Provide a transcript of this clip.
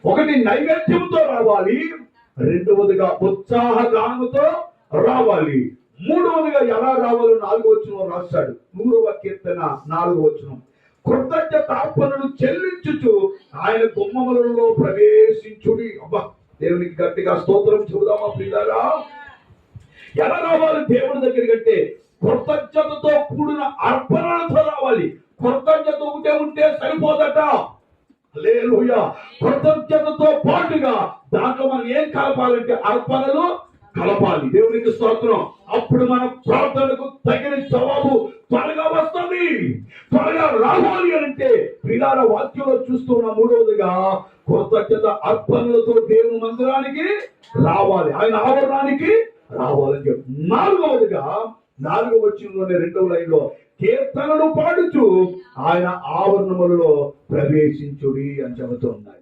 ఒకటి నైవేద్యంతో రావాలి, రెండవదిగా ఉత్సాహగానముతో రావాలి, మూడవదిగా ఎలా రావాలో 4వ వచనం రాశాడు. 100వ కీర్తన 4వ వచనం, కృతజ్ఞతార్పణలు చెల్లించుచు ఆయన గుమ్మములలో ప్రవేశించుడి. అబ్బా, దేవునికి గట్టిగా స్తోత్రం చెబుదామా ప్రియులారా? ఎలా రావాలి దేవుడి దగ్గరికి అంటే కృతజ్ఞతతో కూడిన అర్పణలతో రావాలి. కృతజ్ఞత ఉంటే సరిపోదట. హల్లెలూయా. కృతజ్ఞతతో పాటుగా దాంట్లో మనం ఏం కలపాలంటే అర్పణలు కలపాలి. దేవునికి స్తోత్రం. అప్పుడు మన ప్రార్థనకు తగిన జవాబు త్వరగా వస్తుంది. త్వరగా రావాలి అంటే ప్రియులారా వాక్యంలో చూస్తున్న మూడవదిగా కృతజ్ఞత అర్పణలతో దేవుని మందిరానికి రావాలి, ఆయన ఆవరణానికి రావాలని చెప్పి. 4వదిగా 4వ వచనంలోనే 2వ లైన్లో కీర్తనలు పాడుచు ఆయన ఆవరణములలో ప్రవేశించుడి అని చెబుతూ ఉన్నాయి.